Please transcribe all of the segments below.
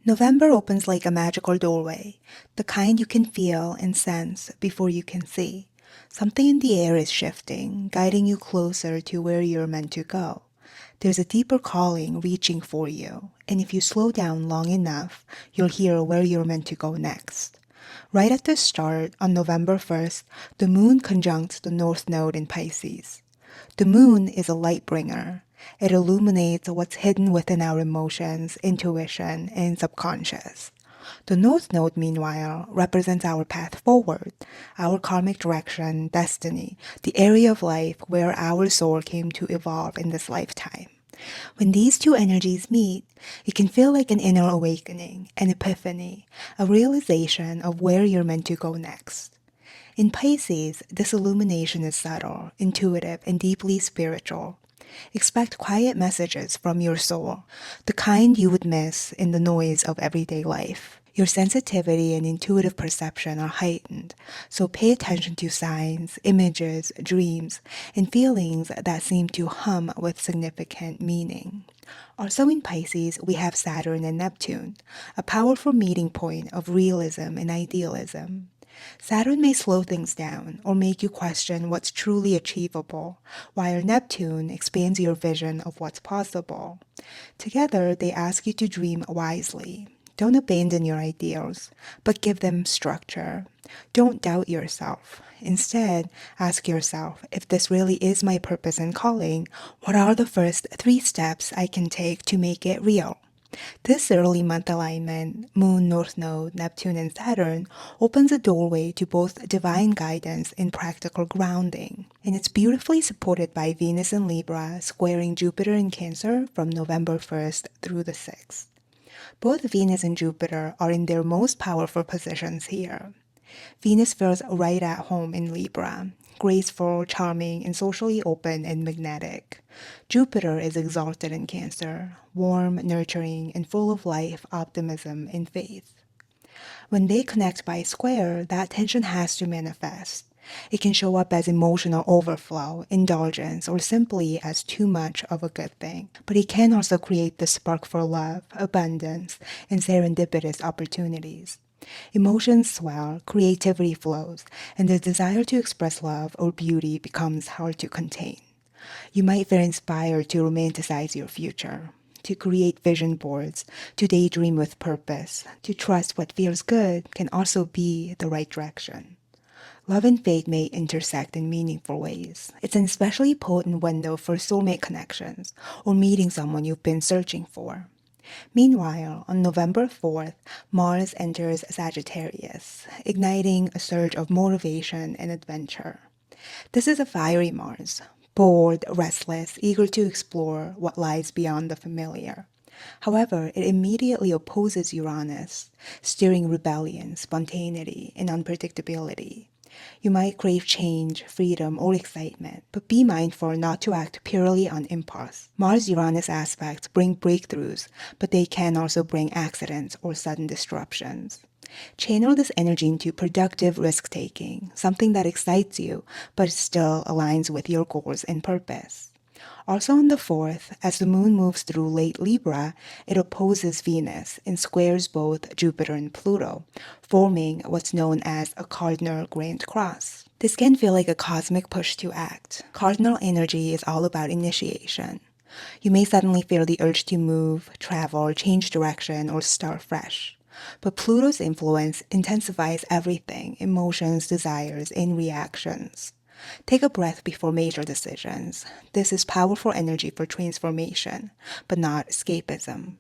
November opens like a magical doorway, the kind you can feel and sense before you can see. Something in the air is shifting, guiding you closer to where you're meant to go. There's a deeper calling reaching for you, and if you slow down long enough, you'll hear where you're meant to go next. Right at the start, on November 1st, the moon conjuncts the North Node in Pisces. The moon is a light bringer. It illuminates what's hidden within our emotions, intuition, and subconscious. The North Node, meanwhile, represents our path forward, our karmic direction, destiny, the area of life where our soul came to evolve in this lifetime. When these two energies meet, it can feel like an inner awakening, an epiphany, a realization of where you're meant to go next. In Pisces, this illumination is subtle, intuitive, and deeply spiritual. Expect quiet messages from your soul, the kind you would miss in the noise of everyday life. Your sensitivity and intuitive perception are heightened, so pay attention to signs, images, dreams, and feelings that seem to hum with significant meaning. Also in Pisces, we have Saturn and Neptune, a powerful meeting point of realism and idealism. Saturn may slow things down or make you question what's truly achievable, while Neptune expands your vision of what's possible. Together, they ask you to dream wisely. Don't abandon your ideals, but give them structure. Don't doubt yourself. Instead, ask yourself, if this really is my purpose and calling, what are the first 3 steps I can take to make it real? This early month alignment, Moon, North Node, Neptune, and Saturn, opens a doorway to both divine guidance and practical grounding. And it's beautifully supported by Venus in Libra, squaring Jupiter in Cancer from November 1st through the 6th. Both Venus and Jupiter are in their most powerful positions here. Venus feels right at home in Libra, graceful, charming, and socially open and magnetic. Jupiter is exalted in Cancer, warm, nurturing, and full of life, optimism, and faith. When they connect by square, that tension has to manifest. It can show up as emotional overflow, indulgence, or simply as too much of a good thing. But it can also create the spark for love, abundance, and serendipitous opportunities. Emotions swell, creativity flows, and the desire to express love or beauty becomes hard to contain. You might feel inspired to romanticize your future, to create vision boards, to daydream with purpose, to trust what feels good can also be the right direction. Love and fate may intersect in meaningful ways. It's an especially potent window for soulmate connections or meeting someone you've been searching for. Meanwhile, on November 4th, Mars enters Sagittarius, igniting a surge of motivation and adventure. This is a fiery Mars, bold, restless, eager to explore what lies beyond the familiar. However, it immediately opposes Uranus, steering rebellion, spontaneity, and unpredictability. You might crave change, freedom, or excitement, but be mindful not to act purely on impulse. Mars-Uranus aspects bring breakthroughs, but they can also bring accidents or sudden disruptions. Channel this energy into productive risk-taking, something that excites you, but still aligns with your goals and purpose. Also on the 4th, as the moon moves through late Libra, it opposes Venus and squares both Jupiter and Pluto, forming what's known as a cardinal grand cross. This can feel like a cosmic push to act. Cardinal energy is all about initiation. You may suddenly feel the urge to move, travel, change direction, or start fresh. But Pluto's influence intensifies everything: emotions, desires, and reactions. Take a breath before major decisions. This is powerful energy for transformation, but not escapism.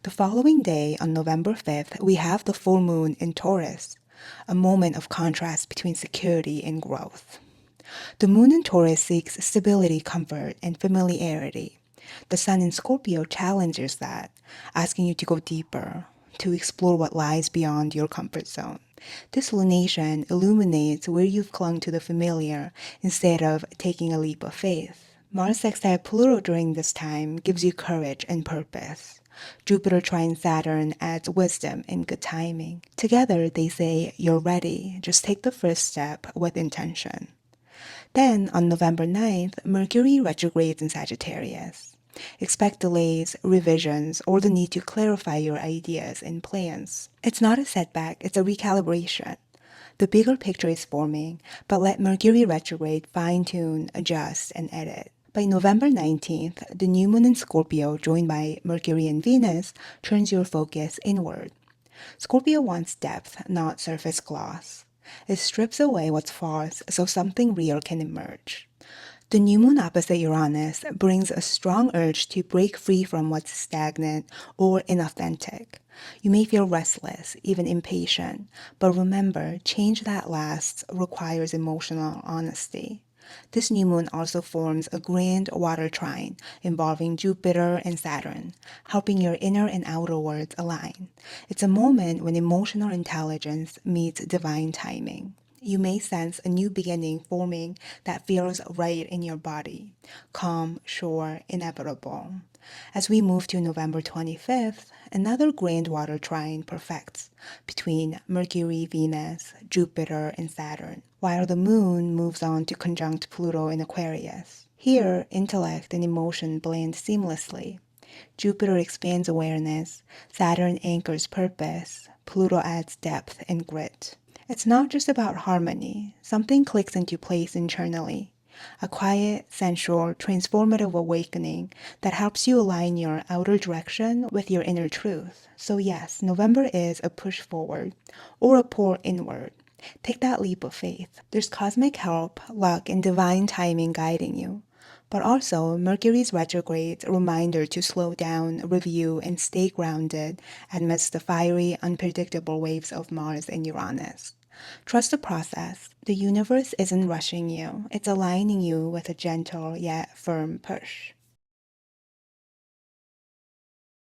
The following day, on November 5th, we have the full moon in Taurus, a moment of contrast between security and growth. The moon in Taurus seeks stability, comfort, and familiarity. The sun in Scorpio challenges that, asking you to go deeper, to explore what lies beyond your comfort zone. This lunation illuminates where you've clung to the familiar instead of taking a leap of faith. Mars sextile Pluto during this time gives you courage and purpose. Jupiter trine Saturn adds wisdom and good timing. Together, they say, you're ready. Just take the first step with intention. Then, on November 9th, Mercury retrogrades in Sagittarius. Expect delays, revisions, or the need to clarify your ideas and plans. It's not a setback, it's a recalibration. The bigger picture is forming, but let Mercury retrograde fine-tune, adjust, and edit. By November 19th, the new moon in Scorpio, joined by Mercury and Venus, turns your focus inward. Scorpio wants depth, not surface gloss. It strips away what's false so something real can emerge. The new moon opposite Uranus brings a strong urge to break free from what's stagnant or inauthentic. You may feel restless, even impatient, but remember, change that lasts requires emotional honesty. This new moon also forms a grand water trine involving Jupiter and Saturn, helping your inner and outer worlds align. It's a moment when emotional intelligence meets divine timing. You may sense a new beginning forming that feels right in your body. Calm, sure, inevitable. As we move to November 25th, another grand water trine perfects between Mercury, Venus, Jupiter, and Saturn, while the moon moves on to conjunct Pluto in Aquarius. Here, intellect and emotion blend seamlessly. Jupiter expands awareness, Saturn anchors purpose, Pluto adds depth and grit. It's not just about harmony. Something clicks into place internally. A quiet, sensual, transformative awakening that helps you align your outer direction with your inner truth. So yes, November is a push forward or a pour inward. Take that leap of faith. There's cosmic help, luck, and divine timing guiding you. But also, Mercury's retrograde's a reminder to slow down, review, and stay grounded amidst the fiery, unpredictable waves of Mars and Uranus. Trust the process. The universe isn't rushing you, it's aligning you with a gentle yet firm push.